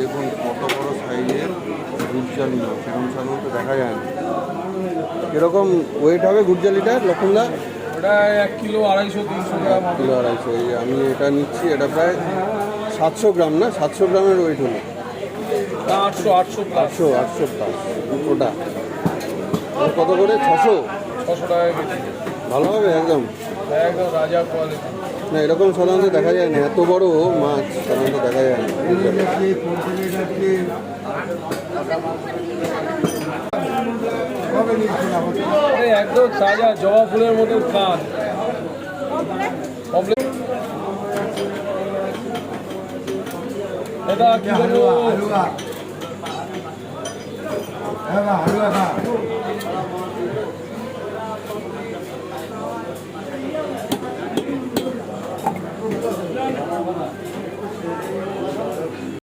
দেখুন কত বড় সাইজের গুড়জালি মাছ, এরকম সাধারণত দেখা যায় না। কীরকম ওয়েট হবে গুড়জালিটা লক্ষণদা? ওটা 1 কিলো 250-300 গ্রাম। 1 কিলো 250। এই আমি এটা নিচ্ছি, এটা প্রায় 700 গ্রাম না? 700 গ্রামের ওয়েট হলো। 800 প্লাস। 800 প্লাস ওটা কত করে? 600 টাকা কেজি। ভালো হবে একদম একদম রাজা কোয়ালিটি। না, এরকম সাধারণত দেখা যায় না, এত বড় মাছ সাধারণত দেখা যায় না। একদম তাজা জবা ফুলের মতো কাজ। এটা কি বলবো,